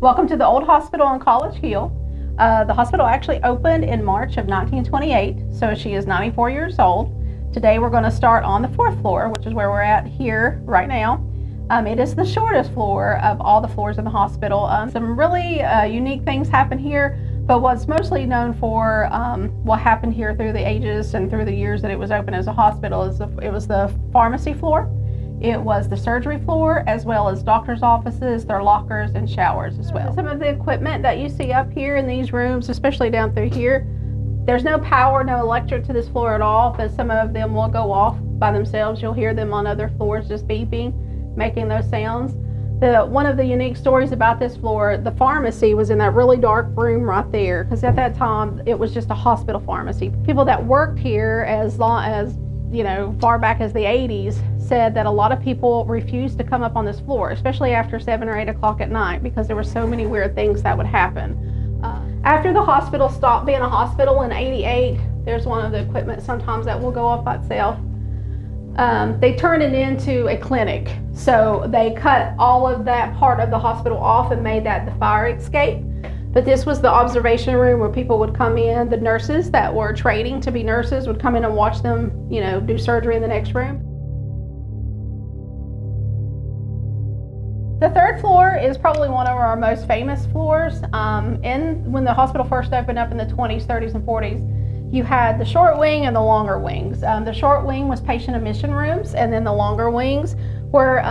Welcome to the old hospital on College Hill. The hospital actually opened in March of 1928, so she is 94 years old. Today we're going to start on the 4th floor, which is where we're at here right now. It is the shortest floor of all the floors in the hospital. Some really unique things happen here, but what's mostly known for what happened here through the ages and through the years that it was open as a hospital is it was the pharmacy floor. It was the surgery floor, as well as doctor's offices, their lockers, and showers as well. Some of the equipment that you see up here in these rooms, especially down through here, there's no power, no electric to this floor at all, but some of them will go off by themselves. You'll hear them on other floors just beeping, making those sounds. One of the unique stories about this floor, the pharmacy was in that really dark room right there, because at that time, it was just a hospital pharmacy. People that worked here as long as, far back as the 80s, said that a lot of people refused to come up on this floor, especially after 7 or 8 o'clock at night, because there were so many weird things that would happen. After the hospital stopped being a hospital in '88, there's one of the equipment sometimes that will go off by itself. They turned it into a clinic. So they cut all of that part of the hospital off and made that the fire escape. But this was the observation room where people would come in. The nurses that were training to be nurses would come in and watch them, do surgery in the next room. The 3rd floor is probably one of our most famous floors. When the hospital first opened up in the 20s, 30s, and 40s, you had the short wing and the longer wings. The short wing was patient admission rooms, and then the longer wings were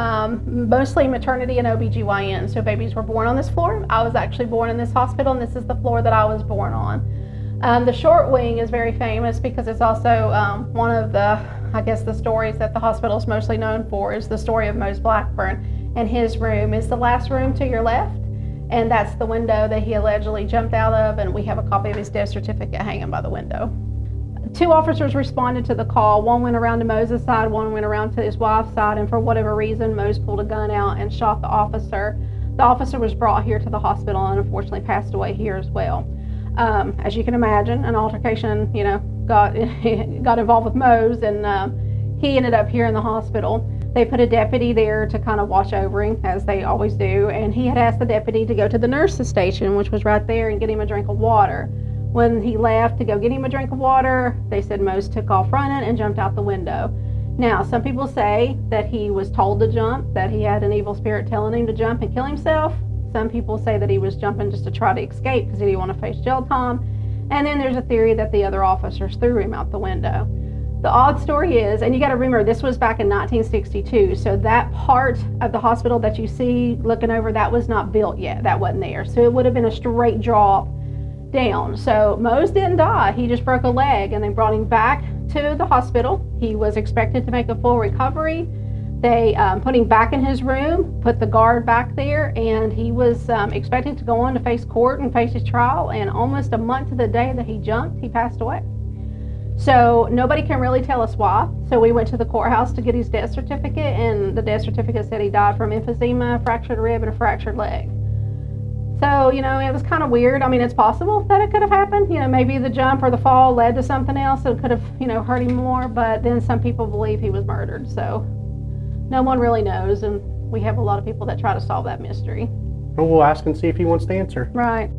mostly maternity and OBGYN. So babies were born on this floor. I was actually born in this hospital, and this is the floor that I was born on. The short wing is very famous because it's also one of the stories that the hospital is mostly known for is the story of Mose Blackburn. And his room is the last room to your left, and that's the window that he allegedly jumped out of, and we have a copy of his death certificate hanging by the window. 2 officers responded to the call. One went around to Mose's side, one went around to his wife's side, and for whatever reason, Mose pulled a gun out and shot the officer. The officer was brought here to the hospital and unfortunately passed away here as well. As you can imagine, an altercation, got involved with Mose, and he ended up here in the hospital. They put a deputy there to kind of watch over him, as they always do, and he had asked the deputy to go to the nurse's station, which was right there, and get him a drink of water. When he left to go get him a drink of water, they said Mose took off running and jumped out the window. Now, some people say that he was told to jump, that he had an evil spirit telling him to jump and kill himself. Some people say that he was jumping just to try to escape because he didn't want to face jail time. And then there's a theory that the other officers threw him out the window. The odd story is, and you got to remember, this was back in 1962, so that part of the hospital that you see looking over, that was not built yet. That wasn't there. So it would have been a straight drop down. So Mose didn't die. He just broke a leg, and they brought him back to the hospital. He was expected to make a full recovery. They put him back in his room, put the guard back there, and he was expected to go on to face court and face his trial, and almost a month to the day that he jumped, he passed away. So nobody can really tell us why. So we went to the courthouse to get his death certificate, and the death certificate said he died from emphysema, fractured rib, and a fractured leg. So, it was kind of weird. I mean, it's possible that it could have happened. Maybe the jump or the fall led to something else that could have, hurt him more, but then some people believe he was murdered. So no one really knows, and we have a lot of people that try to solve that mystery. Well, we'll ask and see if he wants to answer. Right.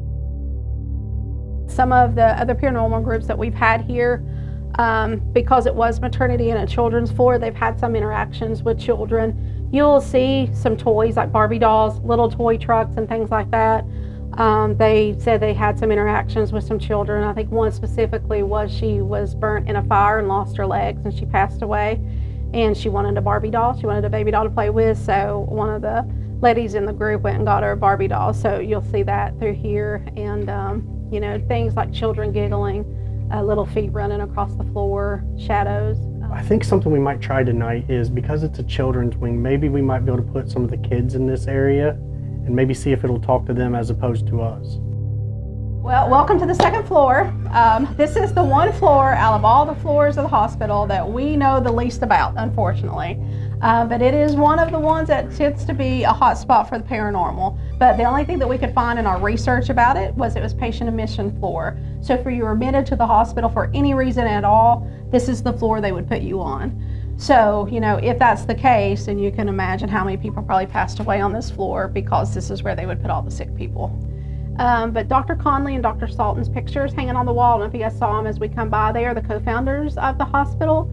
Some of the other paranormal groups that we've had here, because it was maternity and a children's floor, they've had some interactions with children. You'll see some toys like Barbie dolls, little toy trucks and things like that. They said they had some interactions with some children. I think one specifically was she was burnt in a fire and lost her legs, and she passed away, and she wanted a Barbie doll. She wanted a baby doll to play with, so one of the ladies in the group went and got her a Barbie doll. So you'll see that through here, and things like children giggling, little feet running across the floor, shadows. I think something we might try tonight is, because it's a children's wing, maybe we might be able to put some of the kids in this area and maybe see if it'll talk to them as opposed to us. Well, welcome to the 2nd floor. This is the one floor out of all the floors of the hospital that we know the least about, unfortunately. But it is one of the ones that tends to be a hot spot for the paranormal. But the only thing that we could find in our research about it was patient admission floor. So if you were admitted to the hospital for any reason at all, this is the floor they would put you on. So, you know, if that's the case, then you can imagine how many people probably passed away on this floor, because this is where they would put all the sick people. But Dr. Conley and Dr. Salton's pictures hanging on the wall, I don't know if you guys saw them as we come by. They are the co-founders of the hospital.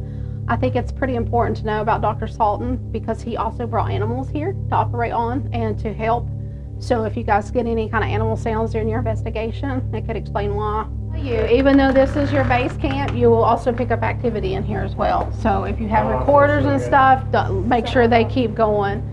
I think it's pretty important to know about Dr. Salton because he also brought animals here to operate on and to help. So if you guys get any kind of animal sounds during your investigation, it could explain why. Even though this is your base camp, you will also pick up activity in here as well. So if you have recorders and stuff, make sure they keep going.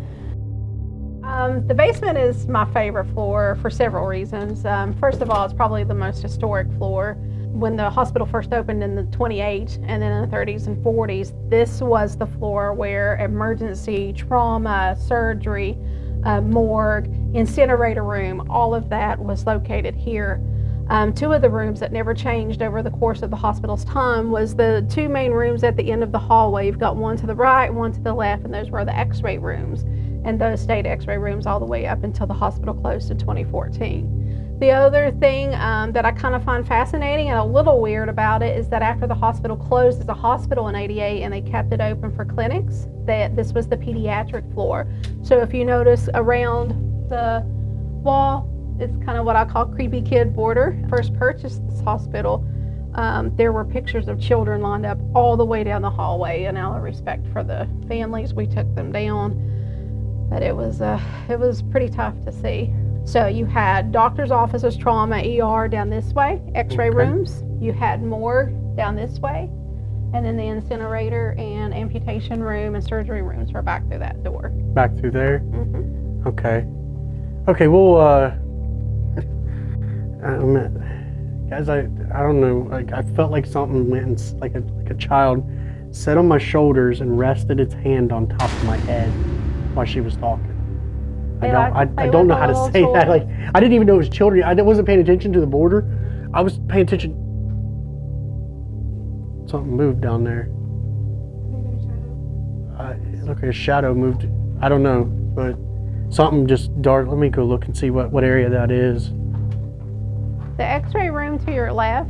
The basement is my favorite floor for several reasons. First of all, it's probably the most historic floor. When the hospital first opened in the 28 and then in the 30s and 40s, this was the floor where emergency, trauma, surgery, morgue, incinerator room, all of that was located here. Two of the rooms that never changed over the course of the hospital's time was the two main rooms at the end of the hallway. You've got one to the right, one to the left, and those were the x-ray rooms. And those stayed x-ray rooms all the way up until the hospital closed in 2014. The other thing that I kind of find fascinating and a little weird about it is that after the hospital closed as a hospital in '88 and they kept it open for clinics, that this was the pediatric floor. So if you notice around the wall, it's kind of what I call creepy kid border. First purchased this hospital, there were pictures of children lined up all the way down the hallway, and out of respect for the families, we took them down. But it was pretty tough to see. So you had doctor's offices, trauma, ER down this way, x-ray rooms. You had morgue down this way. And then the incinerator and amputation room and surgery rooms were back through that door. Back through there? Mm-hmm. Okay. Okay, well, guys, I don't know. Like, I felt like something went and, like a child sat on my shoulders and rested its hand on top of my head while she was talking. I don't know how to say that. Like, I didn't even know it was children. I wasn't paying attention to the border. I was paying attention. Something moved down there. It looked like a shadow moved. I don't know, but something just dark. Let me go look and see what area that is. The x-ray room to your left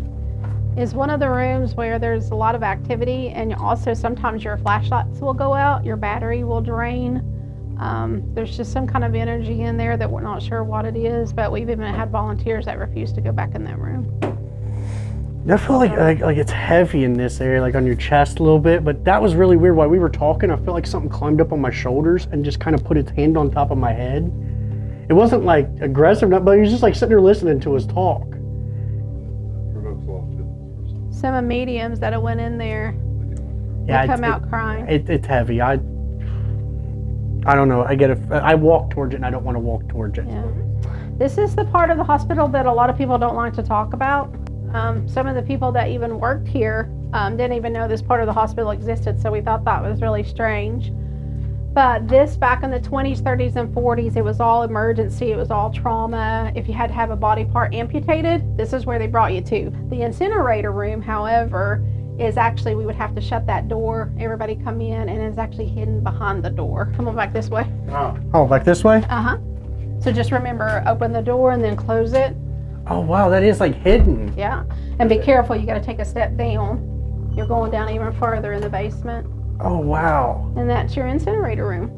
is one of the rooms where there's a lot of activity, and also sometimes your flashlights will go out, your battery will drain. There's just some kind of energy in there that we're not sure what it is, but we've even had volunteers that refuse to go back in that room. I feel like it's heavy in this area, like on your chest a little bit, but that was really weird. While we were talking, I felt like something climbed up on my shoulders and just kind of put its hand on top of my head. It wasn't like aggressive, but he was just like sitting there listening to us talk. Some of mediums that have went in there will come out crying. It's heavy. I don't know. I walk towards it and I don't want to walk towards it. Yeah. This is the part of the hospital that a lot of people don't like to talk about. Some of the people that even worked here didn't even know this part of the hospital existed, so we thought that was really strange. But this, back in the 20s, 30s, and 40s, it was all emergency, it was all trauma. If you had to have a body part amputated, this is where they brought you to. The incinerator room, however, is actually, we would have to shut that door, everybody come in, and it's actually hidden behind the door. Come on back this way. Oh, back this way? Uh-huh. So just remember, open the door and then close it. Oh, wow, that is like hidden. Yeah, and be careful, you gotta take a step down. You're going down even further in the basement. Oh, wow. And that's your incinerator room.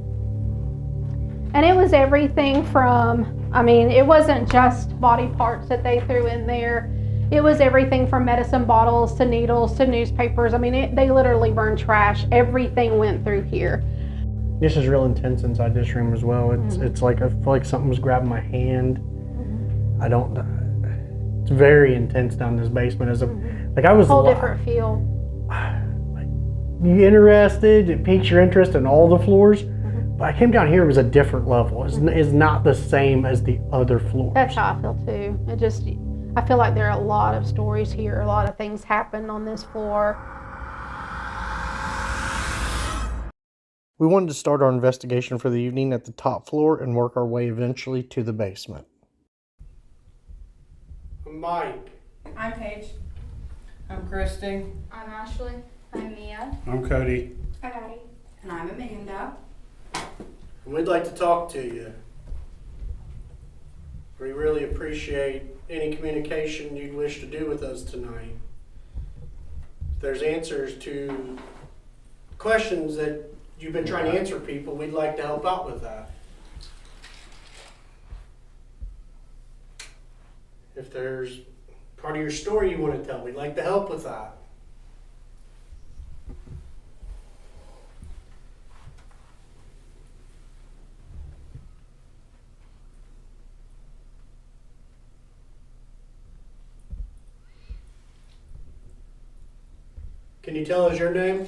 And it was everything from, I mean, it wasn't just body parts that they threw in there. It was everything from medicine bottles to needles to newspapers. I mean, they literally burned trash. Everything went through here. This is real intense inside this room as well. It's like, I feel like something was grabbing my hand. It's very intense down this basement. Like I was whole different feel. You interested? It piques your interest in all the floors. But I came down here, it was a different level. It's not the same as the other floors. That's how I feel too. I feel like there are a lot of stories here. A lot of things happen on this floor. We wanted to start our investigation for the evening at the top floor and work our way eventually to the basement. I'm Mike. I'm Paige. I'm Kristi. I'm Ashley. I'm Mia. I'm Cody. I'm Addy. And I'm Amanda. And we'd like to talk to you. We really appreciate any communication you'd wish to do with us tonight. If there's answers to questions that you've been trying to answer people, we'd like to help out with that. If there's part of your story you want to tell, we'd like to help with that. Can you tell us your name?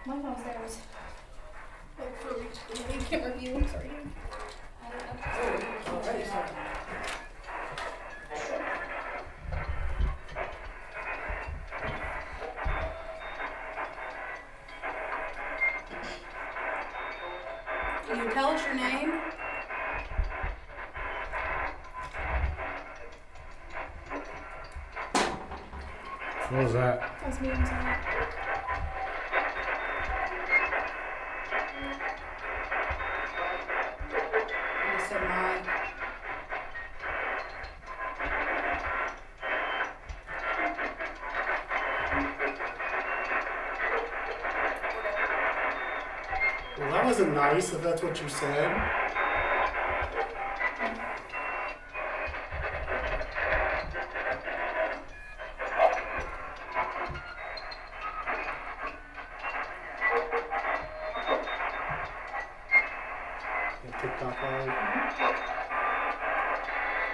My phone's there was like for we can't review. I'm sorry. I don't know. Can you tell us your name? What was that? That was me. I'm sorry. I said mine. Well, that wasn't nice, if that's what you said. TikTok on.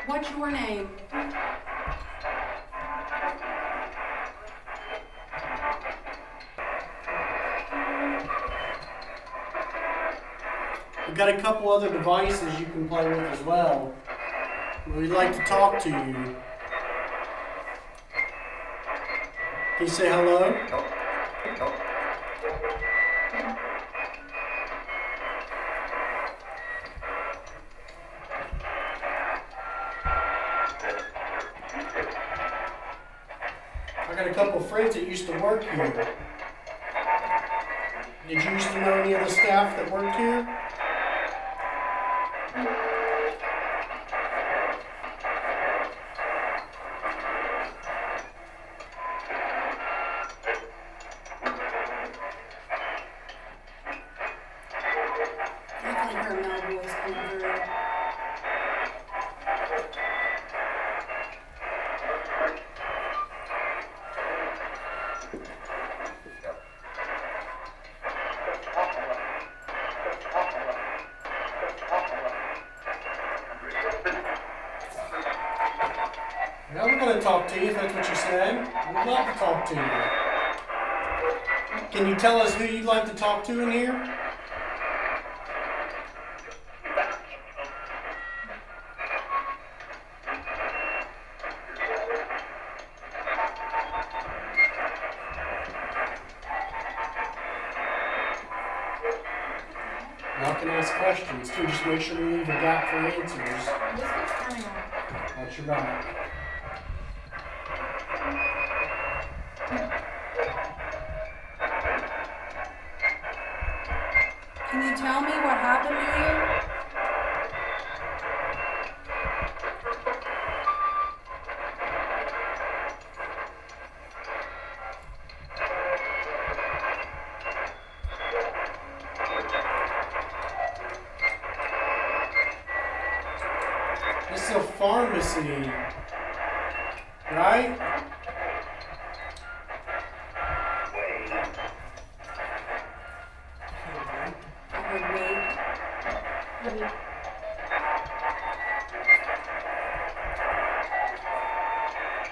What's your name? We've got a couple other devices you can play with as well. We'd like to talk to you. Can you say hello? I got a couple of friends that used to work here. Did you used to know any of the staff that worked here? I can hear Mel voice coming through. Now we're going to talk to you, if that's what you said. We'd love to talk to you. Can you tell us who you'd like to talk to in here? Y'all can ask questions too, just make sure we leave a gap for answers. This keeps turning on. That's your back. Can you tell me what happened to you? This is a pharmacy, right? I heard wait.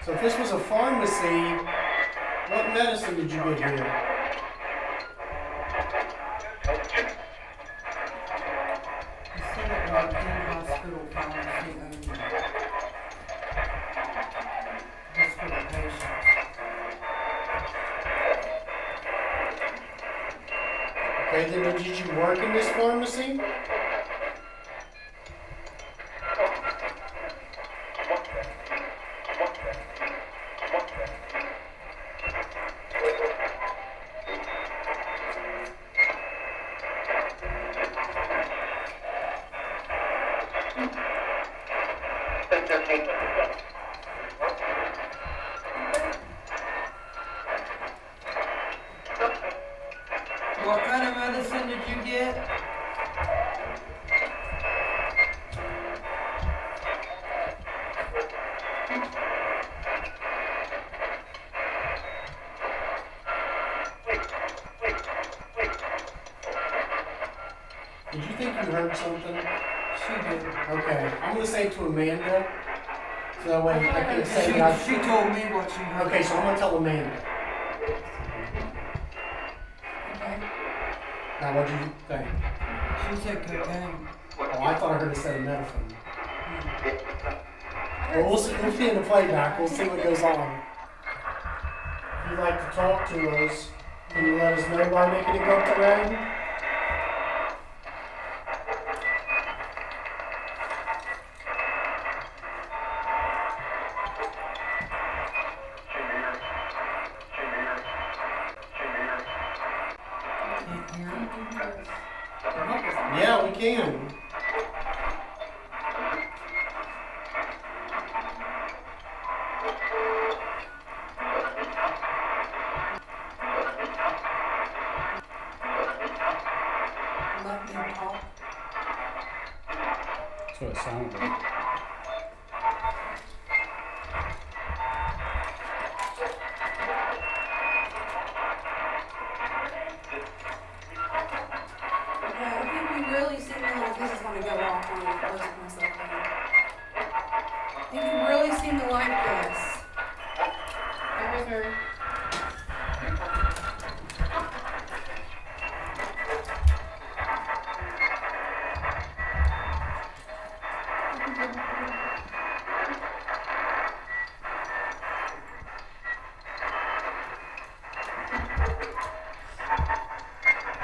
So if this was a pharmacy, what medicine did you get here? Instead of like in-hospital pharmacy only. Just for the patients. Okay, then did you work in this pharmacy? Did you think you heard something? She did. Okay, I'm gonna say it to Amanda. So that way I can say that She told me what she heard. Okay, so I'm gonna tell Amanda. Okay. Now, what do you think? She said cocaine. Oh, I thought I heard it said medicine. Well, we'll see in the playback. We'll see what goes on. If you'd like to talk to us, can you let us know why making it go up the red? Can't hear it. Yeah, we can. Let me talk. That's what it sounded like. Okay, I think you really seem like this is gonna go off on most of myself. I think you really seem to like this. That was her.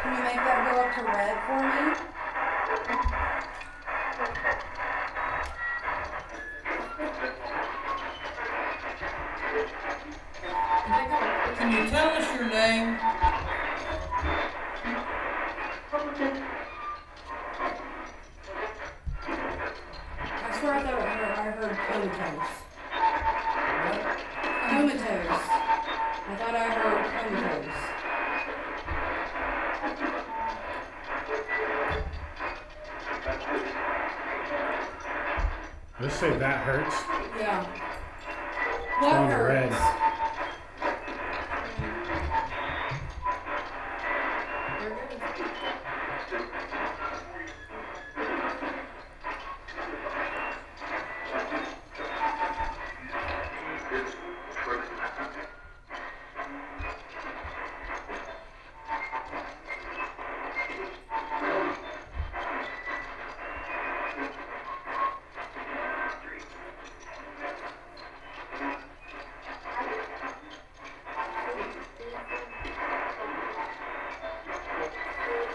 Can you make that go up to red for me? Can you tell us your name? I swear I thought I heard comatose. What? Comatose. I thought I heard comatose. Let's say that hurts. Yeah. It's What going to red. hurts?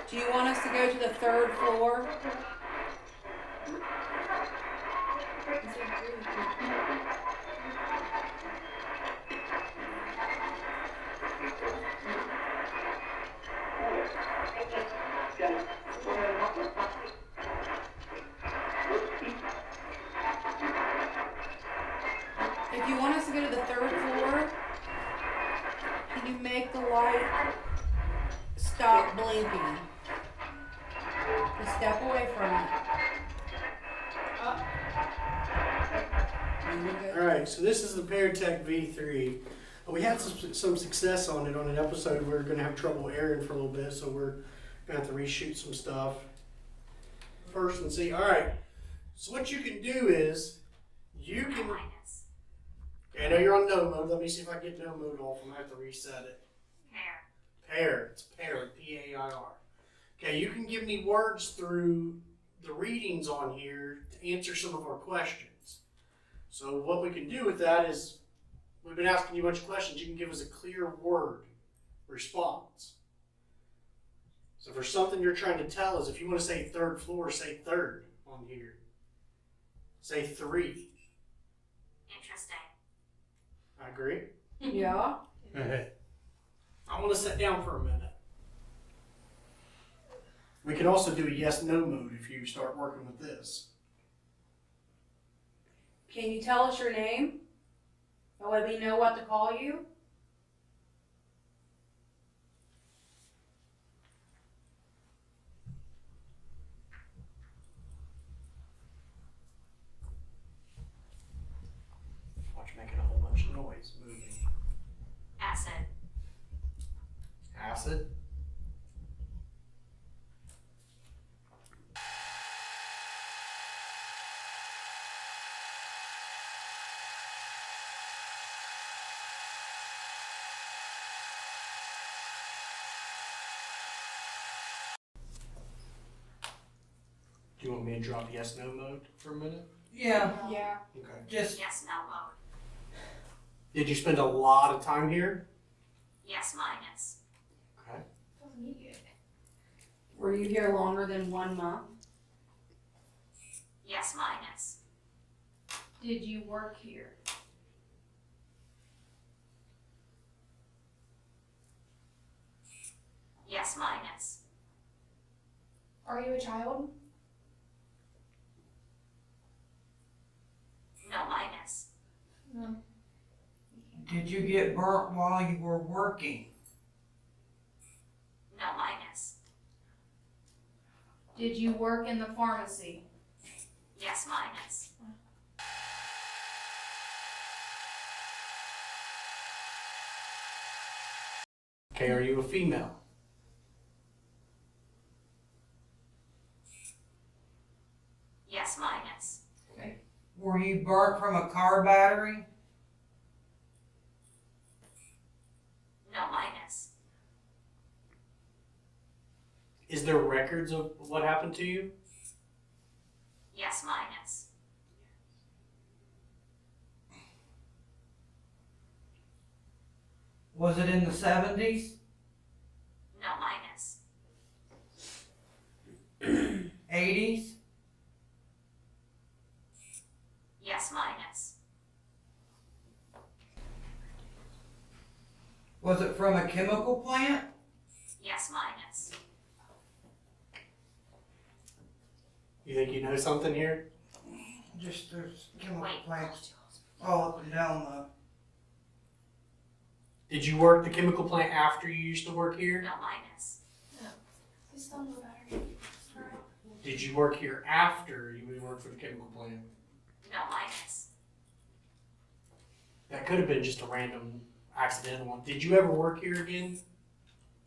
Do you want us to go to the third floor? If you want us to go to the third floor, can you make the light stop blinking? Just step away from it. Alright, so this is the Paratek V3. We had some success on it on an episode. We were going to have trouble airing for a little bit, so we're going to have to reshoot some stuff first and see. Alright, so what you can do is, you can... Okay, I know you're on no mode. Let me see if I get no mode off. I'm going to have to reset it. Pair. It's pair. P-A-I-R. Okay, you can give me words through the readings on here to answer some of our questions. So what we can do with that is, we've been asking you a bunch of questions. You can give us a clear word response. So for something you're trying to tell us, if you want to say third floor, say third on here. Say 3. Interesting. I agree. Yeah. I want to sit down for a minute. We can also do a yes-no mode if you start working with this. Can you tell us your name? That way we know what to call you? Watch making a whole bunch of noise moving. Acid. Acid. Do you want me to drop yes, no mode for a minute? Yeah, Yeah. Okay. just Yes, no mode. Did you spend a lot of time here? Yes, minus. Okay. Were you here longer than 1 month? Yes, minus. Did you work here? Yes, minus. Are you a child? No, minus. did you get burnt while you were working? No, minus. Did you work in the pharmacy? Yes, minus. Okay, are you a female? Yes, minus. Were you burnt from a car battery? No, minus. Is there records of what happened to you? Yes, minus. Was it in the 70s? No, minus. 80s? Yes, minus. Was it from a chemical plant? Yes, minus. You think you know something here? Just there's chemical Wait. plants all up and down the. Did you work the chemical plant after you used to work here? No, minus. Please tell me about her. Did you work here after you worked for the chemical plant? No, minus. That could have been just a random accidental one. Did you ever work here again?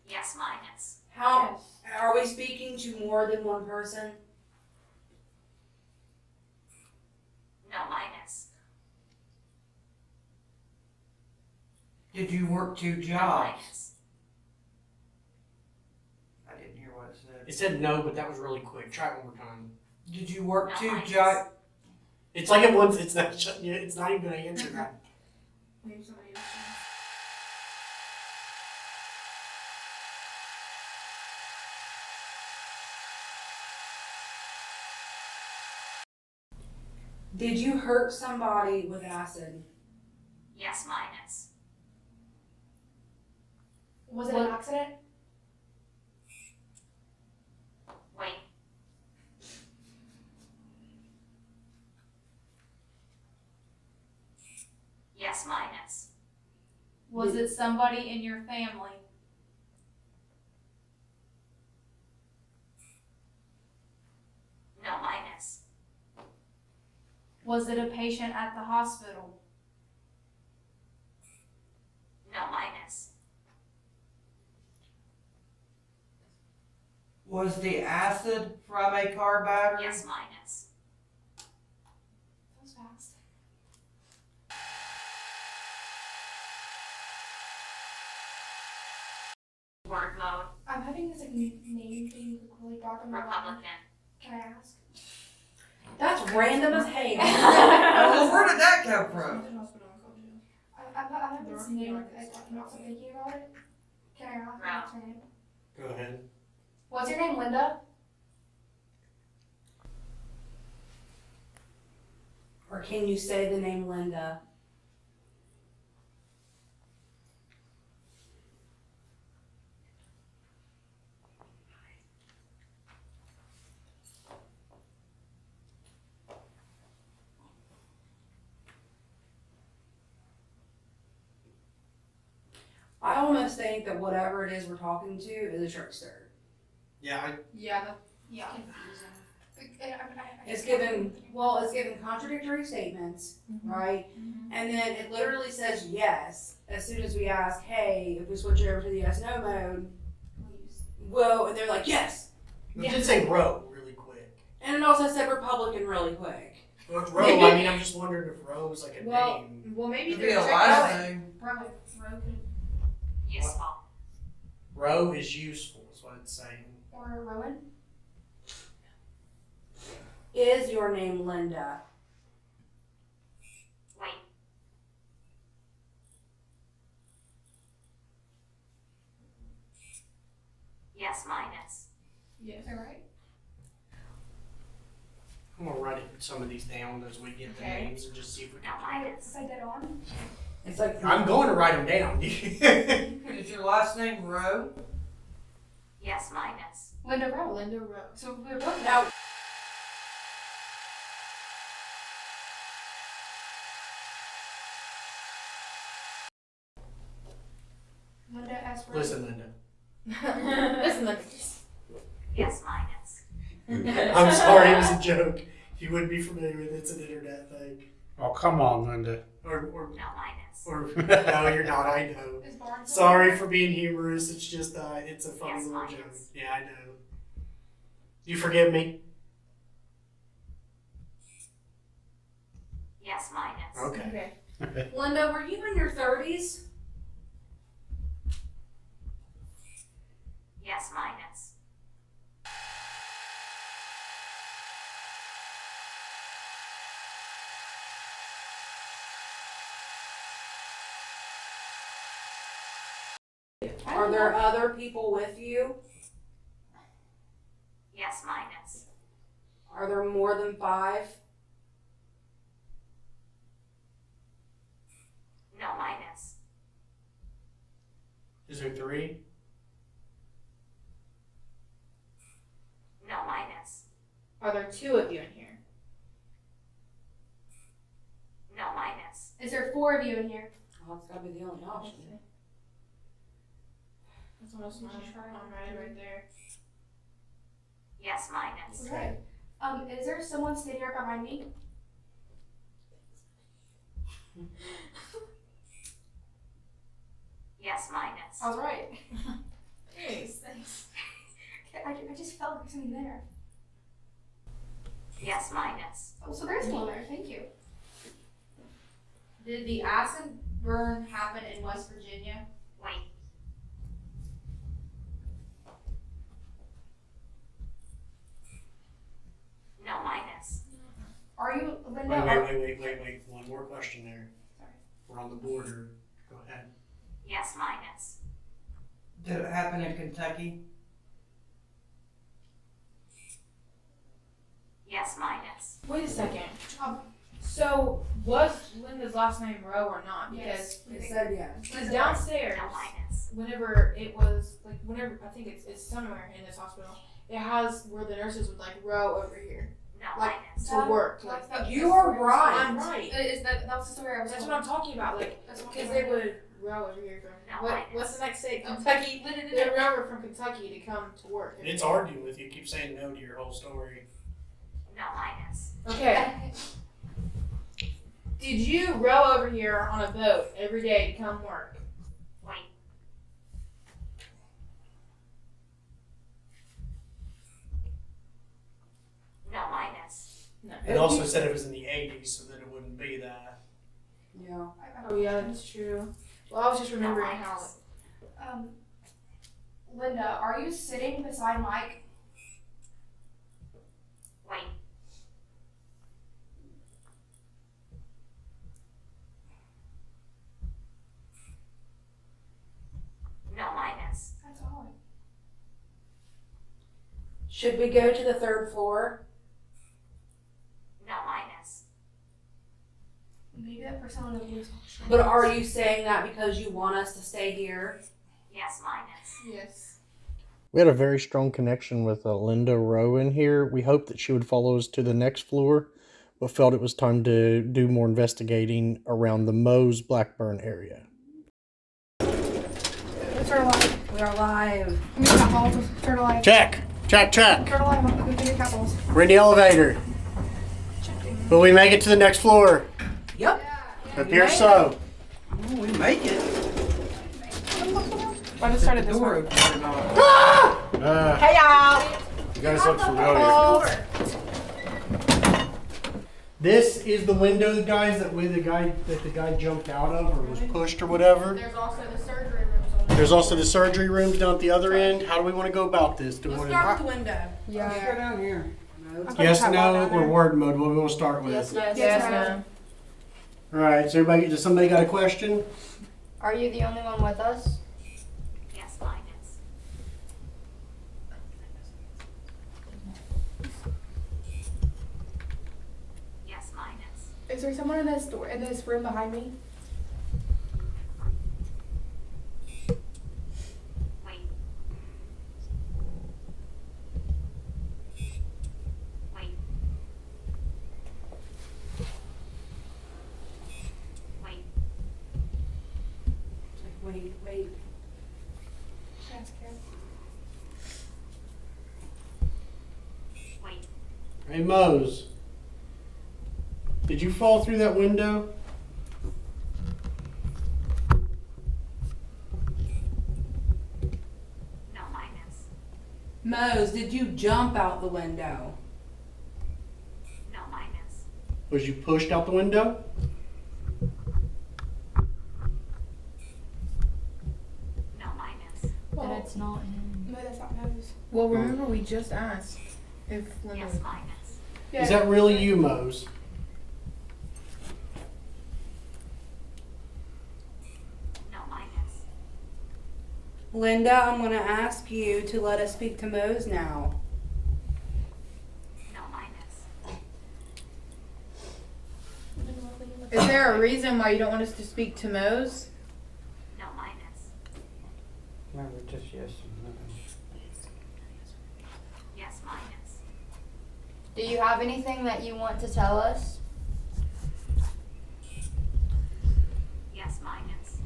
Yes, minus. How are we speaking to more than one person? No, minus. Did you work 2 No, jobs? minus. I didn't hear what it said. It said no, but that was really quick. Try it one more time. Did you work No, 2 minus. jobs? It's like it wants. It's not. It's not even gonna answer that. Maybe somebody else. Did you hurt somebody with acid? Yes, minus. Was it an accident? Wait. Yes, minus. Was it somebody in your family? No, minus. Was it a patient at the hospital? No, minus. Was the acid from a car battery? Yes, minus. That was fast. Word mode. I'm having this like name thing really dark on my line. Republican. Can I ask? That's random as hell. Well, where did that come from? I'm having this name like talking about something thinking about it. Can I ask? No. What's her name? Go ahead. What's your name, Linda? Or can you say the name Linda? I almost think that whatever it is we're talking to is a trickster. Yeah. Yeah. Yeah. It's given contradictory statements, right? And then it literally says yes as soon as we ask, hey, if we switch it over to the yes no mode, well, and they're like, yes. It did say row really quick. And it also said Republican really quick. Well, it's row. I mean, I'm just wondering if row is like a name. Well, maybe It'd be a last name. Probably Rogan Useful. Row is useful, is what it's saying. or Rowan. Is your name Linda? Wait. Yes, mine is. Yes. Alright. I'm gonna write some of these down as we get the names and just see if we No, can. mine Is is. I dead on? It's like I'm going to write them down. Is your last name Rowe? Yes, mine is. Linda Rowe. Linda Rowe. So we're both now. Linda S. Rowe. Listen, Linda. Listen, Linda. Yes, mine is. I'm sorry, it was a joke. You wouldn't be familiar with it. It's an internet thing. Oh, come on, Linda. Or No, mine is. no, you're not. I know. Is Barnes Sorry for being humorous. It's just, it's a funny Yes, little mine joke. is. Yeah, I know. You forgive me? Yes, mine is. Okay. Okay. Linda, were you in your 30s? Yes, mine is. Are there other people with you? Yes, mine is. Are there more than 5? No, mine is. Is there 3? No, mine is. Are there 2 of you in here? No, mine is. Is there 4 of you in here? Well, that's gotta be the only option. That's almost mine. I'm right there. Yes, mine is. Okay. Is there someone standing right behind me? Yes, mine is. I was right. Thanks, thanks. I just felt like there's something there. Yes, mine is. Oh, so there's one there. Thank you. Did the acid burn happen in West Virginia? Wait. No, mine is. Are you Linda? Wait. One more question there. Sorry. We're on the border. Go ahead. Yes, mine is. Did it happen in Kentucky? Yes, mine is. Wait a second. Um, So, was Linda's last name Rowe or not? Yes. Because It said yes. because downstairs, No, mine is. whenever it was, like, whenever, I think it's somewhere in this hospital, it has where the nurses would, like, row over here No, Like, mine is. to work. Like, You are right. I'm right. Is that was the story I was That's told. what I'm talking about. Like, That's what because I they heard. would row over here from, No, mine what's is. the next state? Kentucky. They would row over from Kentucky to come to work. It's arguing with you. Keep saying no to your whole story. No, mine is. Okay. Did you row over here on a boat every day to come work? Wait. No, mine is. No. It also said it was in the 80s, so that it wouldn't be that. Yeah. Oh yeah, that's true. Well, I was just remembering how. Linda, are you sitting beside Mike? Wait. No, mine is. That's odd. Should we go to the 3rd floor? No, mine is. Maybe that person on the news. But are you saying that because you want us to stay here? Yes, mine is. Yes. We had a very strong connection with Linda Rowe in here. We hoped that she would follow us to the next floor, but felt it was time to do more investigating around the Mose Blackburn area. Let's turn alive. We are live. Give me cat balls. Let's turn alive. Check! Check! Turn alive. I'm going to give you cat balls. We're in the elevator. Will we make it to the next floor? Yep. Appears so. Oh, we make it. I just started The this door one. open or not. Hey y'all! You guys look familiar. This is the window, guys, that the guy jumped out of or was pushed or whatever. There's also the surgery rooms on there. There's also the surgery rooms down at the other end. How do we want to go about this? Do we Let's want start to... with the window. Let's go down here. mode. Okay. Yes, Have no, all down or there. word mode? What do we want to start with? Yes, Yes, no. no. All right. So everybody, does somebody got a question? Are you the only one with us? Yes, minus. Yes, minus. Is there someone in this door in this room behind me? Wait. Wait. Wait. Wait. Ask him. Wait. Hey, Mose. Did you fall through that window? No, minus. Mose, did you jump out the window? No, minus. Was you pushed out the window? No, minus. Then Well, it's not him. no, that's not Mose. Well, remember we just asked if Linda Yes, was. minus. Yeah. Is that really you, Mose? No, minus. Linda, I'm gonna ask you to let us speak to Mose now. No, minus. Is there a reason why you don't want us to speak to Mose? No, minus. Remember, just yes and no. Yes, minus. Do you have anything that you want to tell us? Yes, minus.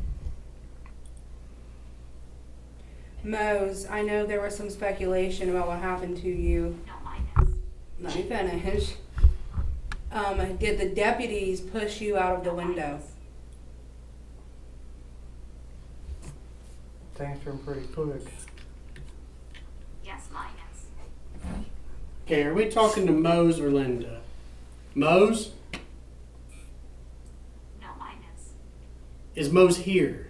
Mose, I know there was some speculation about what happened to you. No, minus. Let me finish. Did the deputies push you out of the window? Answer them pretty quick. Yes, minus. Okay, are we talking to Mose or Linda? Mose? No, minus. Is Mose here?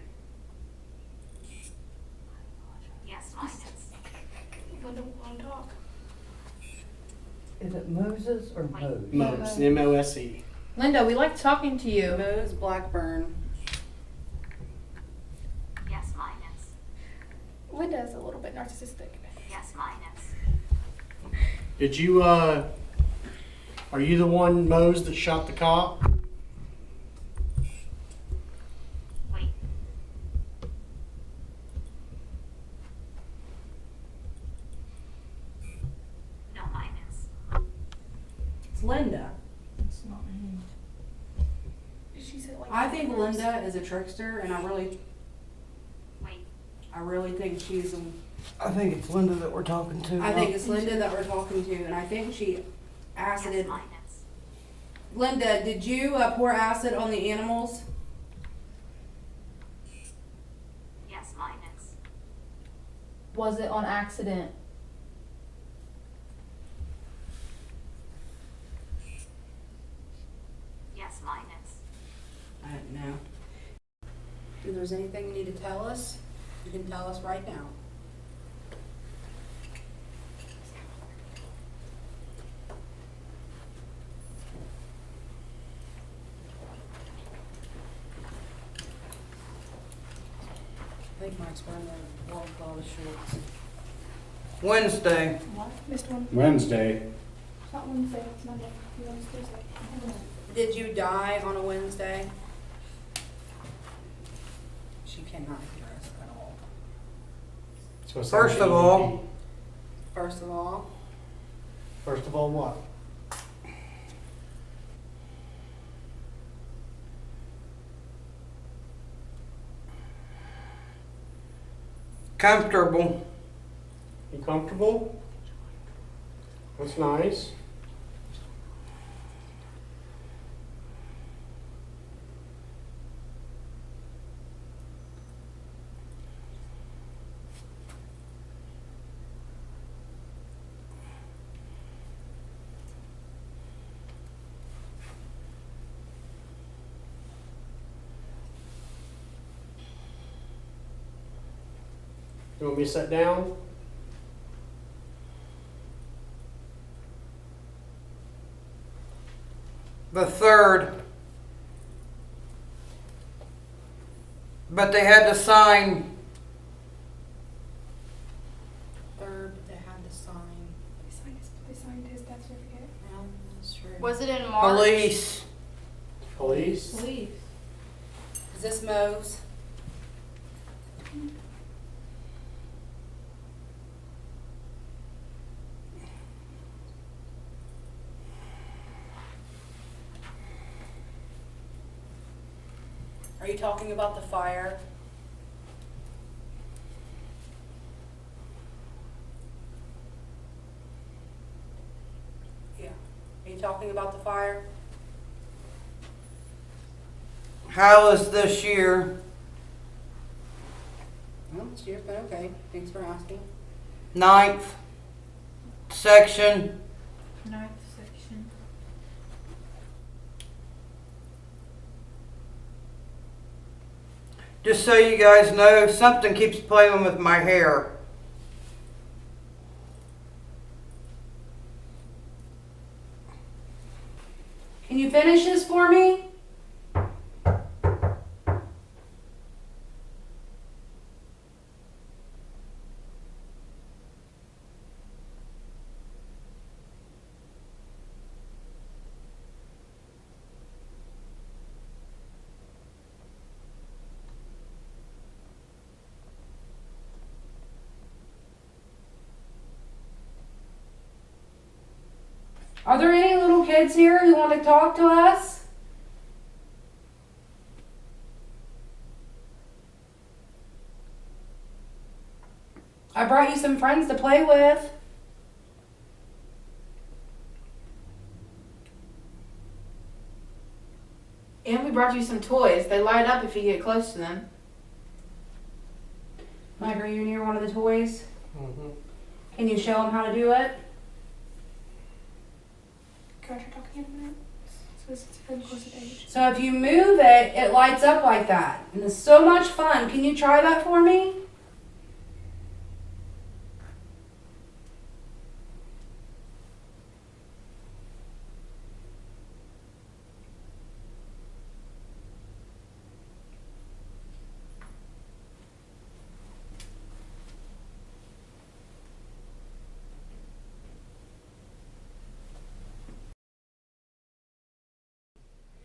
Yes, minus. Linda won't talk. Is it Moses or Mose? Mose, M-O-S-E. Linda, we like talking to you. Mose Blackburn. Yes, minus. Linda's a little bit narcissistic. Yes, minus. Did you, are you the one, Mose, that shot the cop? Wait. No, minus. It's Linda. It's not him. She said like. I think Linda is a trickster, and I really Wait. think she's. I think it's Linda that we're talking to. I think it's Linda that we're talking to, and I think she Yes, acided. minus. Linda, did you pour acid on the animals? Yes, minus. Was it on accident? Yes, minus. I don't know. If there's anything you need to tell us, you can tell us right now. I think Mike's wearing the long collar shorts. Wednesday. What? Missed one. Wednesday. It's not Wednesday. It's Monday. It's Thursday. Did you die on a Wednesday? She cannot hear us at all. So it's First of actually all- First of all, First of all, what? Comfortable. You comfortable? That's nice. You want me to sit down? 3rd. But they had to sign. 3rd, they had to sign. They signed his death certificate. Well, that's true. Was it in March? Police. Police? Please. Is this Mo's? Are you talking about the fire? Yeah. Are you talking about the fire? How is this year? Well, this year's been okay. Thanks for asking. 9th section. 9th section. Just so you guys know, something keeps playing with my hair. Can you finish this for me? Are there any little kids here who want to talk to us? I brought you some friends to play with. And we brought you some toys. They light up if you get close to them. Mike, are you near one of the toys? Mm-hmm. Can you show them how to do it? Can I try talking in a minute? So it's very close to age. So if you move it, it lights up like that. And it's so much fun. Can you try that for me?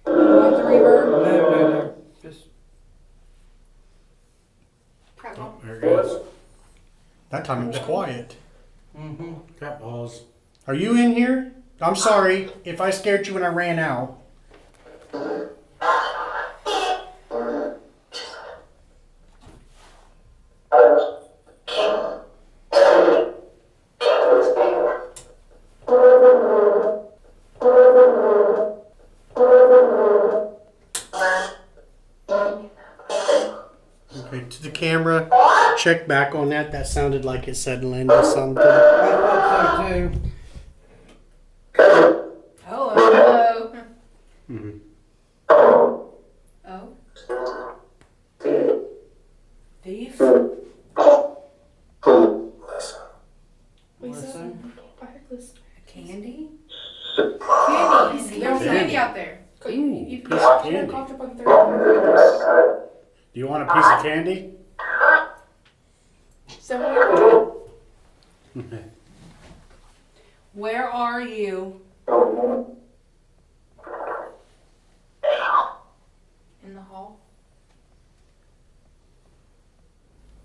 You want the reverb? No. Just Oh, there it goes. That time it was quiet. Cat balls. Are you in here? I'm sorry if I scared you when I ran out. Okay, to the camera. Check back on that. That sounded like it said Linda something. I thought so too. Hello. Mhm. Oh. Thief? Lisa, I heard Lisa. Candy? Candy. There's Candy. candy out there. Ooh, You piece of should have candy. coughed up on the third. Do you want a piece of candy? So Where are you? In the hall.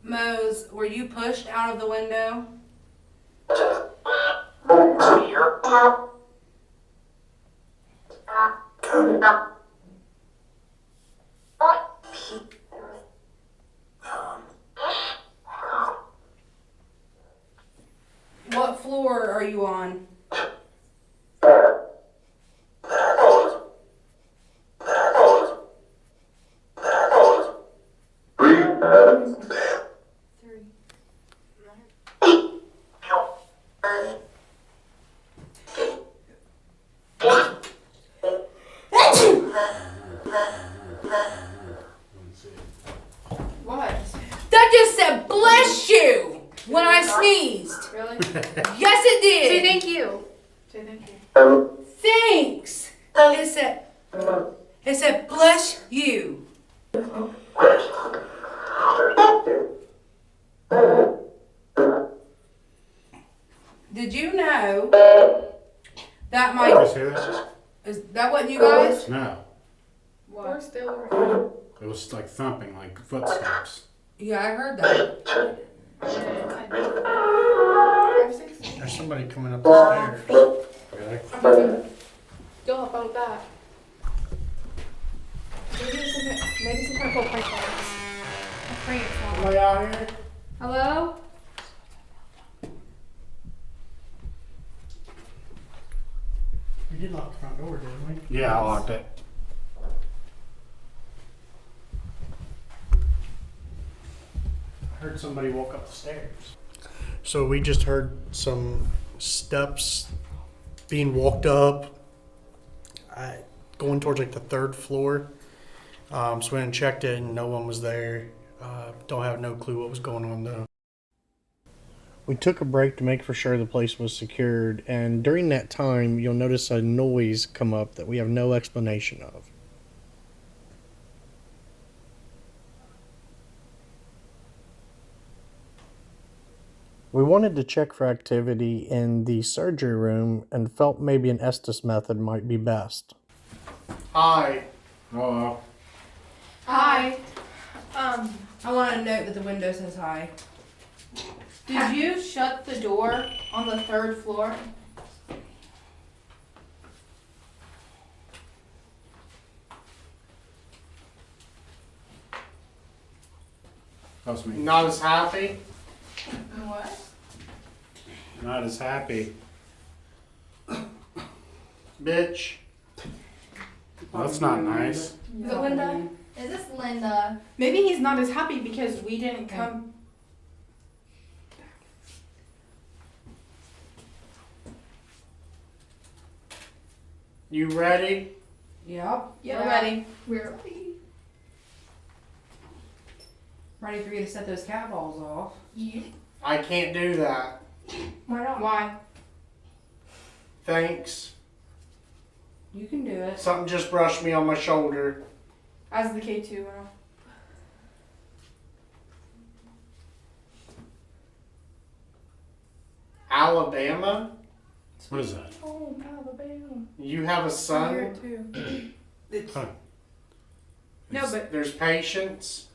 Mose, were you pushed out of the window? What floor are you on? What? That just said bless you when I sneezed. Really? Yes, it say did. thank you. Say thank you. Thanks. It said It said, bless you. Did you know that my, You hear that? is that what you guys? No. We're still. It was like thumping, like footsteps. Yeah, I heard that. There's somebody coming up the stairs. Really? Don't about that. Maybe some kind of prank on us. A prank on us. Somebody out here? Hello? We did lock the front door, didn't we? Yeah, I locked it. I heard somebody walk up the stairs. So we just heard some steps being walked up, going towards like the third floor. So we went and checked it, and no one was there. Don't have no clue what was going on though. We took a break to make for sure the place was secured, and during that time, you'll notice a noise come up that we have no explanation of. We wanted to check for activity in the surgery room and felt maybe an Estes method might be best. Hi. Hello. Hi. I want to note that the window says hi. Did you shut the door on the third floor? That was me. Not as happy? What? Not as happy. Bitch. Well, that's not nice. Is it Linda? Is this Linda? Maybe he's not as happy because we didn't come. You ready? Yep. We're ready. We're ready. Ready for you to set those cat balls off. Yeah. I can't do that. Why not? Why? Thanks. You can do it. Something just brushed me on my shoulder. As the K2. Alabama? What is that? Oh, Alabama. You have a Here son? too. Huh. No, but There's patience.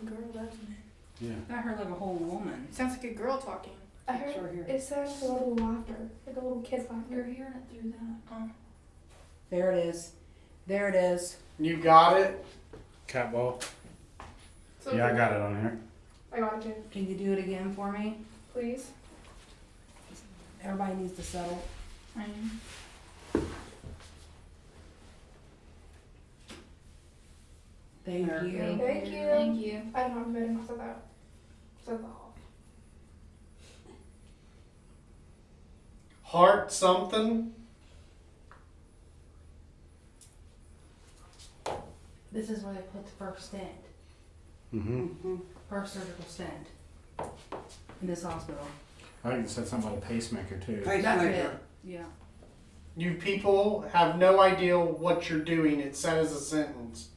girl, doesn't it? Yeah. That heard like a whole woman. It sounds like a girl talking. I heard It's right here. it sounds like a little laughter, like a little kid's You're laughter. hearing it through that. There it is. There it is. You got it? Cat ball. So Yeah, I got it on here. I got it too. Can you do it again for me? Please. Everybody needs to settle. Thank you. Thank you. Thank you. I don't have a bed enough of that. So the hall. Heart something? This is where they put the first stent. Mm-hmm. First surgical stent. In this hospital. I think it said something about a pacemaker too. That's it. Yeah. You people have no idea what you're doing. It said as a sentence.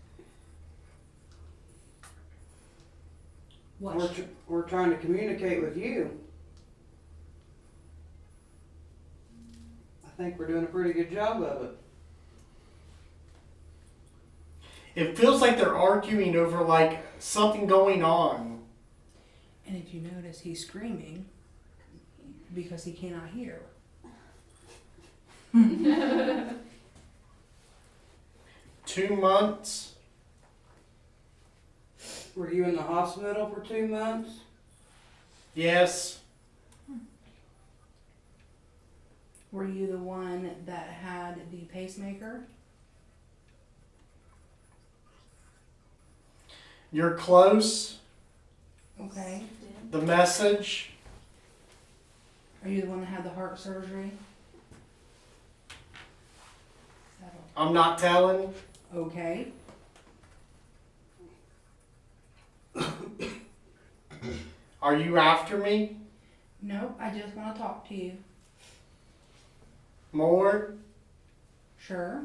What? We're trying to communicate with you. I think we're doing a pretty good job of it. It feels like they're arguing over like something going on. And if you notice, he's screaming because he cannot hear. 2 months? Were you in the hospital for 2 months? Yes. Were you the one that had the pacemaker? You're close. Okay. The message. Are you the one that had the heart surgery? Settle. I'm not telling. Okay. Are you after me? Nope, I just want to talk to you. More? Sure.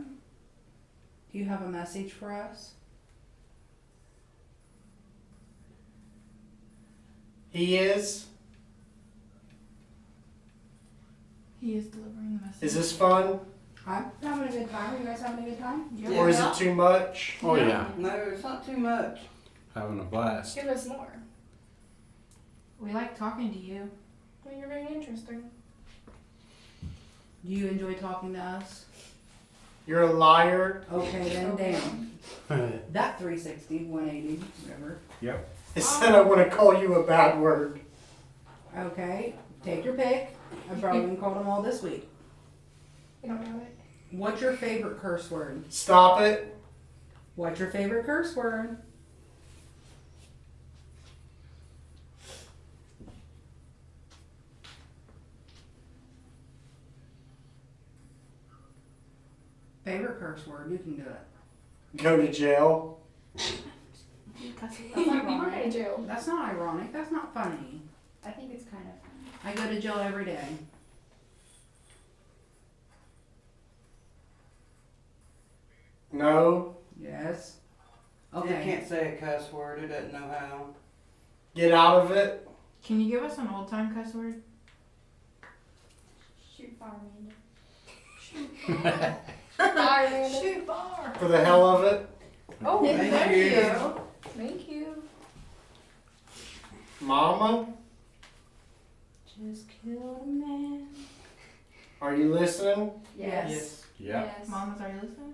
Do you have a message for us? He is. He is delivering the message. Is this fun? I'm having a good time. Are you guys having a good time? Yeah. Or is it too much? Oh yeah. No, it's not too much. Having a blast. Give us more. We like talking to you. Well, you're very interesting. Do you enjoy talking to us? You're a liar. Okay, then down. That 360, 180, whatever. It said I want to call you a bad word. Okay, take your pick. I've probably been called them all this week. You don't know it. What's your favorite curse word? Stop it. What's your favorite curse word? Favorite curse word? You can do it. Go to jail. That's You're going to ironic. jail. That's not ironic. That's not funny. I think it's kind of funny. I go to jail every day. No. Yes. It Okay. can't say a cuss word. It doesn't know how. Get out of it. Can you give us an old time cuss word? Shoot fire, Amanda. Fire, Amanda. Shoot bar. For the hell of it. Oh, Thank thank you. you. Thank you. Mama, Just killed a man. are you listening? Yes. Yeah. Yes. Mamas, are you listening?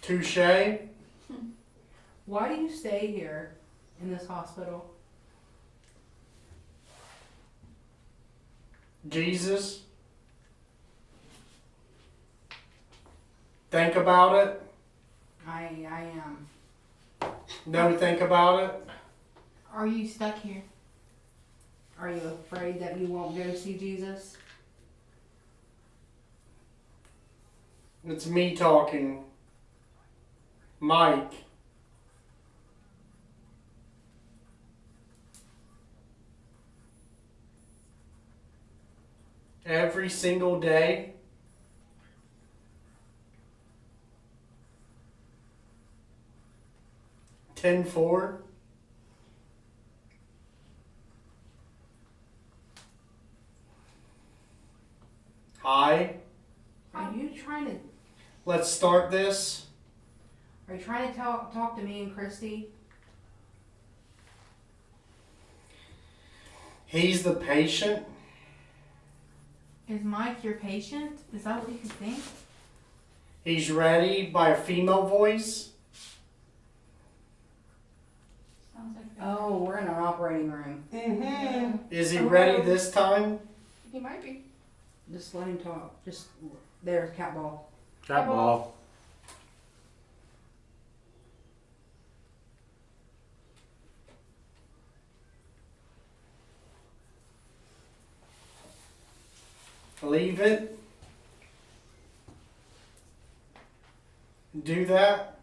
Touche. Why do you stay here in this hospital? Jesus. Think about it. I am. No, think about it. Are you stuck here? Are you afraid that you won't go see Jesus? It's me talking. Mike. Every single day. Ten four. Hi. Are you trying to Let's start this. Are you trying to talk to me and Kristi? He's the patient. Is Mike your patient? Is that what you could think? He's ready by a female voice. Sounds like Oh, we're in an operating room. Mm-hmm. Is he ready this time? He might be. Just let him talk. Just there's cat ball. Cat ball. Leave it. Do that.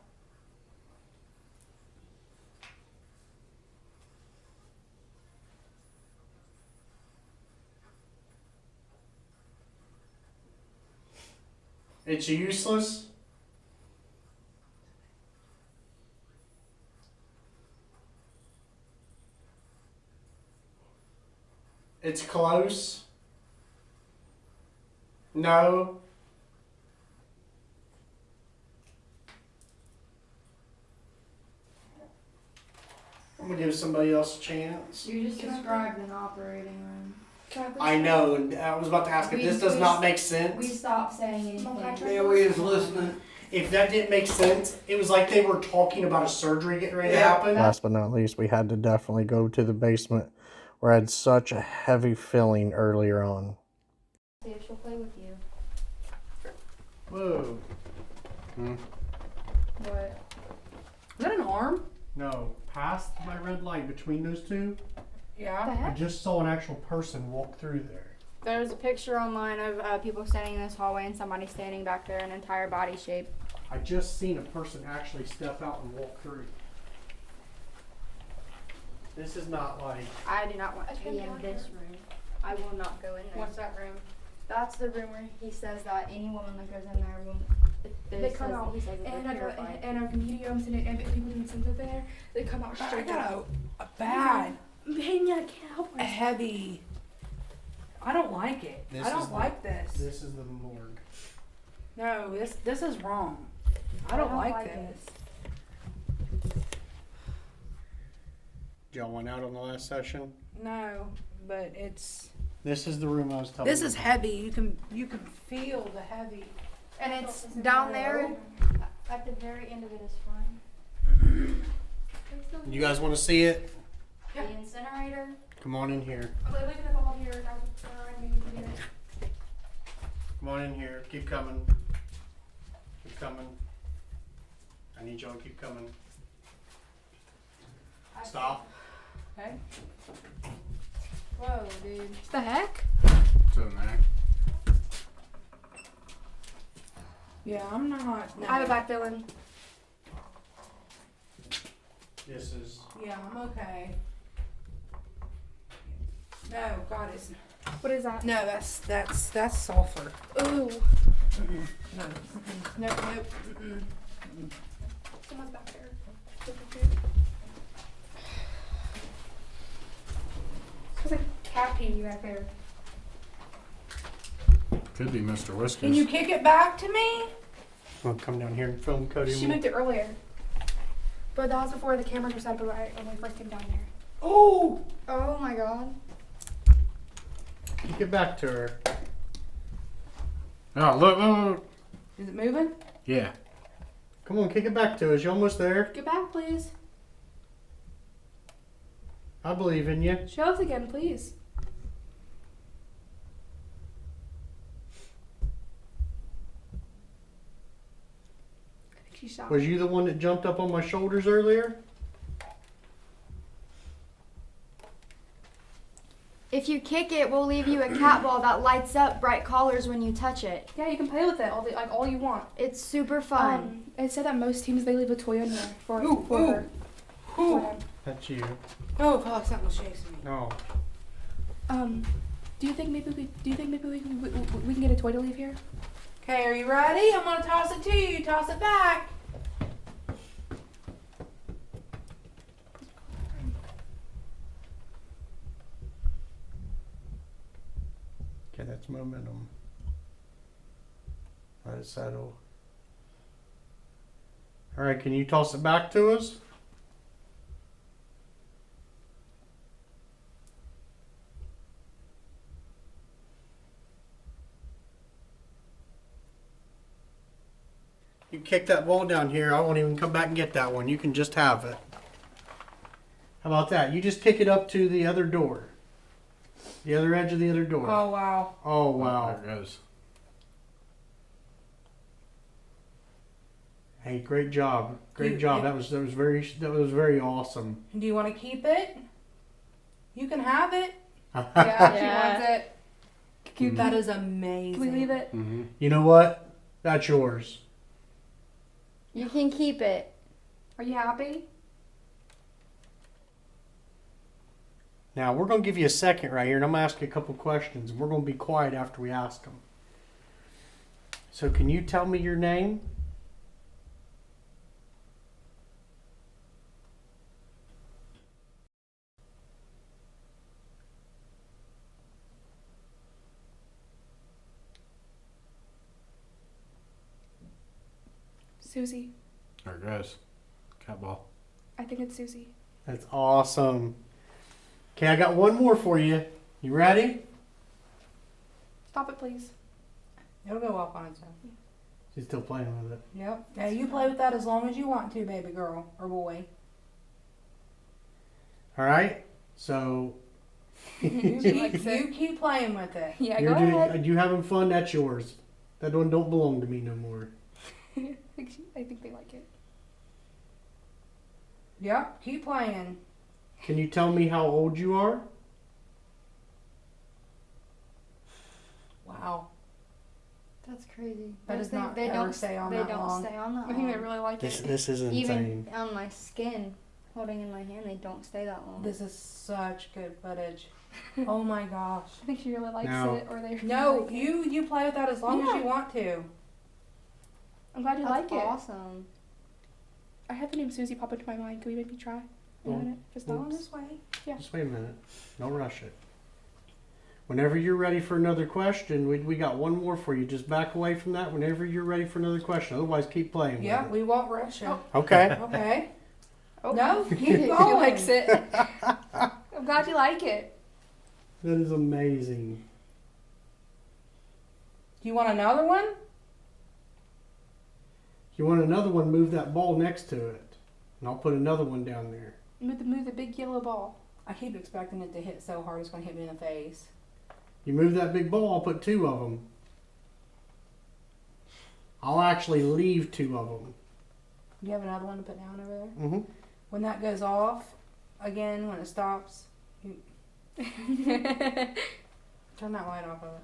It's useless. It's close. No. I'm gonna give somebody else a chance. You just described an operating room. I know, and I was about to ask if this does not make sense. We stopped saying anything. Yeah, we was listening. If that didn't make sense, it was like they were talking about a surgery getting ready to Yeah. happen. Last but not least, we had to definitely go to the basement where I had such a heavy feeling earlier on. See if she'll play with you. Whoa. What? Is that an arm? No, past my red light between those two, Yeah. I just saw an actual person walk through there. There's a picture online of people standing in this hallway and somebody standing back there in entire body shape. I just seen a person actually step out and walk through. This is not like. I do not want to be in this room. I will not go in there. What's that room? That's the room where he says that any woman that goes in there will. They come out, He says that and they're purified. mediums and people can sense it there. They come out I straight got up. a bad, Man, yeah, I can't help a myself. heavy. I don't like it. This I is don't the- like this. This is the morgue. No, this is wrong. I don't like this. Did y'all went out on the last session? No, but it's. This is the room I was telling This you is about. heavy. You can feel the heavy. And it's down there. At the very end of it is fine. You guys want to see it? The incinerator. Come on in here. I'm leaving the ball here. That's where I need to get it. Come on in here. Keep coming. Keep coming. I need y'all to keep coming. Stop. Okay. Whoa, dude. What the heck? What's in there? Yeah, I'm not. No. I have a bad feeling. This is. Yeah, I'm okay. No, God, it's. What is that? No, that's sulfur. Ooh. No. Nope. Someone's back there. There's like cat pee back there. Could be Mr. Whiskers. Can you kick it back to me? Want to come down here and film Cody? She moved it earlier. But that was before the cameras were set up right when we first came down there. Oh! Oh my god. Get back to her. Oh, look. Is it moving? Yeah. Come on, kick it back to us. You're almost there. Get back, please. I believe in you. Show us again, please. I think she's shot. Was you the one that jumped up on my shoulders earlier? If you kick it, we'll leave you a cat ball that lights up bright colors when you touch it. Yeah, you can play with it all you want. It's super fun. It said that most teams they leave a toy in there for her. Ooh. For him. That's you. Oh, fuck, something was chasing me. No. Do you think maybe we can get a toy to leave here? Okay, are you ready? I'm gonna toss it to you. Toss it back. Okay, that's momentum. Let it settle. All right, can you toss it back to us? You kick that ball down here, I won't even come back and get that one. You can just have it. How about that? You just kick it up to the other door. The other edge of the other door. Oh, wow. Oh, wow. There it goes. Hey, great job. Great You- job. it- That was very awesome. Do you want to keep it? You can have it. Yeah, she Yeah. wants it. Mhm. That is amazing. Can we leave it? Mm-hmm. You know what? That's yours. You can keep it. Are you happy? Now, we're going to give you a second right here, and I'm going to ask you a couple questions. We're going to be quiet after we ask them. So, can you tell me your name? Susie. There it goes. Cat ball. I think it's Susie. That's awesome. Okay, I got one more for you. You ready? Stop it, please. It'll go off on its own. She's still playing with it. Yep. Yeah, you play with that as long as you want to, baby girl or boy. All right? So, You keep playing with it. Yeah, you're go ahead. you having fun? That's yours. That one don't belong to me no more. I think they like it. Yep. Keep playing. Can you tell me how old you are? Wow. That's crazy. That Those does not things, ever stay on they that don't long. stay on that I think they long. really like This it. is insane. Even on my skin. holding in my hand, they don't stay that long. This is such good footage. Oh my gosh. I think she really likes No. it, or they. No, like it. you play with that as long as Yeah. you want to. I'm glad you That's like it. awesome. I had the name Susie pop into my mind. Can we maybe try? Well, Just On on this way. Just wait a minute. Don't rush it. Whenever you're ready for another question, we got one more for you. Just back away from that whenever you're ready for another question. Otherwise, keep playing. Yeah, With we won't rush it. Oh. it. Okay. Okay. Oh. No, keep He going. likes it. I'm glad you like it. That is amazing. Do you want another one? If you want another one, move that ball next to it. And I'll put another one down there. Move the big yellow ball. I keep expecting it to hit so hard it's going to hit me in the face. You move that big ball, I'll put 2 of them. I'll actually leave 2 of them. You have another one to put down over there? Mm-hmm. When that goes off, again, when it stops, you turn that light off of it.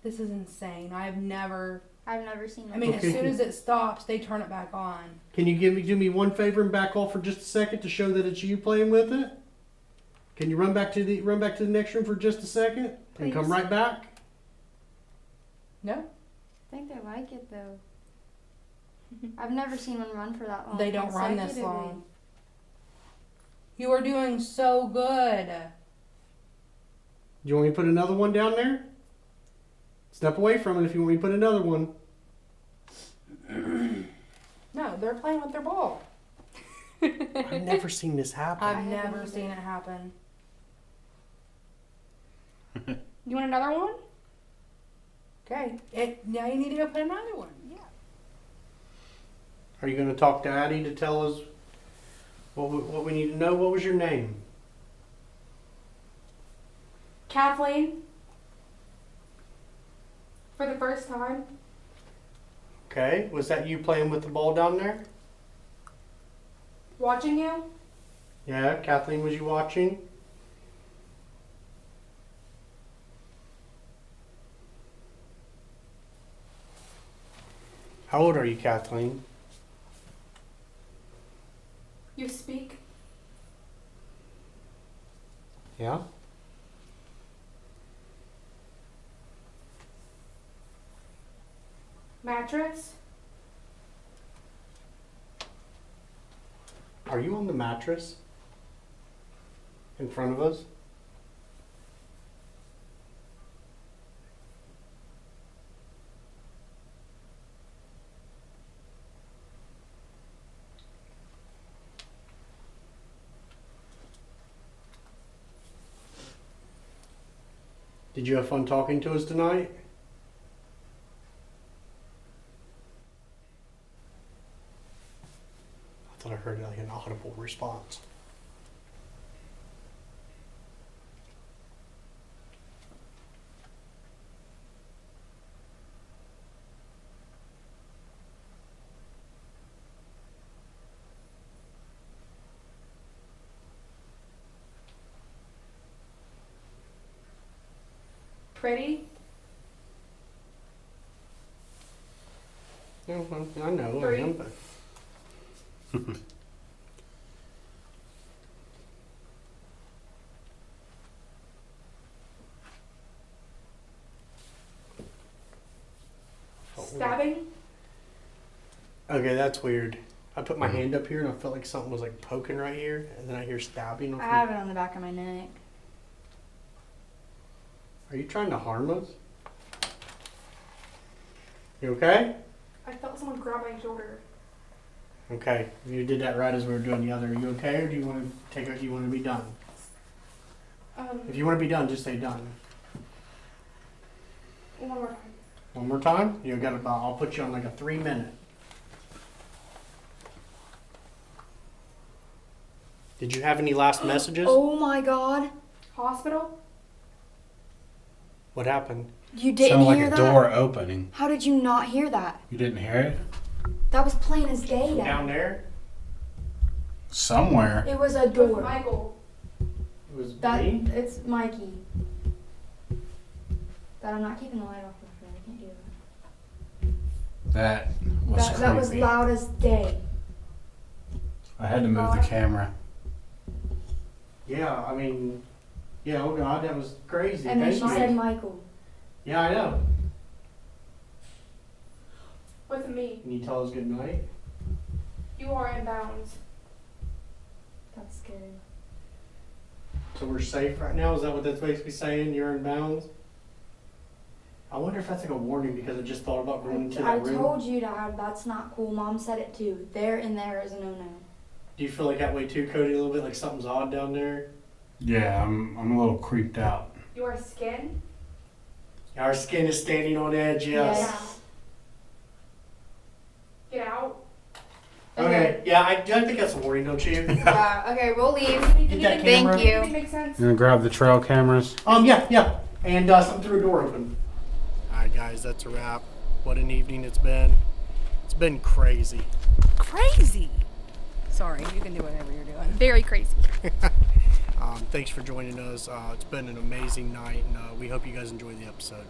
This is insane. I've never, I've never seen that. I mean, Okay. as soon as it stops, they turn it back on. Can you do me one favor and back off for just a second to show that it's you playing with it? Can you run back to the next room for just a second and come Please. right back? No, I think they like it though. I've never seen one run for that long. they don't run this consecutively. long. You are doing so good. Do you want me to put another one down there? Step away from it if you want me to put another one. No, they're playing with their ball. I've never seen this happen. I've never seen it happen. You want another one? Okay, now you need to go put another one. Are you going to talk to Addy to tell us what we need to know? What was your name? Kathleen. For the first time. Okay. Was that you playing with the ball down there? Watching you. Yeah. Kathleen, was you watching? How old are you, Kathleen? You speak. Yeah. Mattress. Are you on the mattress in front of us? Did you have fun talking to us tonight? I thought I heard like an audible response. Pretty. Yeah, well, I know I 3. am, but Stabbing. okay, that's weird. I put my hand up here and I felt like something was like poking right here, and then I hear stabbing. I have it on the back of my neck. Are you trying to harm us? You okay? I felt someone grab my shoulder. Okay, you did that right as we were doing the other. Are you okay, or do you want to take? Do you want to be done? If you want to be done, just say done. One more time. One more time. You got about. I'll put you on like a 3-minute. Did you have any last messages? Oh my god. Hospital. What happened? You didn't Sounded like hear a that? door opening. How did you not hear that? You didn't hear it? That was plain as day. Down there. Somewhere. It was a With door. Michael. It was That me. it's Mikey. That I'm not keeping the light off for. I can't do that. That was That was creepy. loud as day. I had to move the camera. Yeah, I mean, yeah, oh God, that was crazy. And then Thank she you. said Michael. Yeah, I know. With me. Can you tell us good night? You are in bounds. That's scary. So we're safe right now? Is that what that's basically saying? You're in bounds? I wonder if that's like a warning because I just thought about going into I that room. told you, Dad, that's not cool. Mom said it too. There and there is a no-no. Do you feel like that way too, Cody? A little bit like something's odd down there? Yeah, I'm a little creeped out. Your skin. Our skin is standing on edge, yes. Yes. Get out. Okay, yeah, I think that's a warning, don't you? Yeah, okay, we'll leave. Get that camera. Thank you. Does it make sense? You gonna grab the trail cameras? Yeah. And something threw a door open. Alright guys, that's a wrap. What an evening it's been. It's been crazy. Crazy. Sorry, you can do whatever you're doing. Very crazy. Thanks for joining us. It's been an amazing night, and we hope you guys enjoy the episode.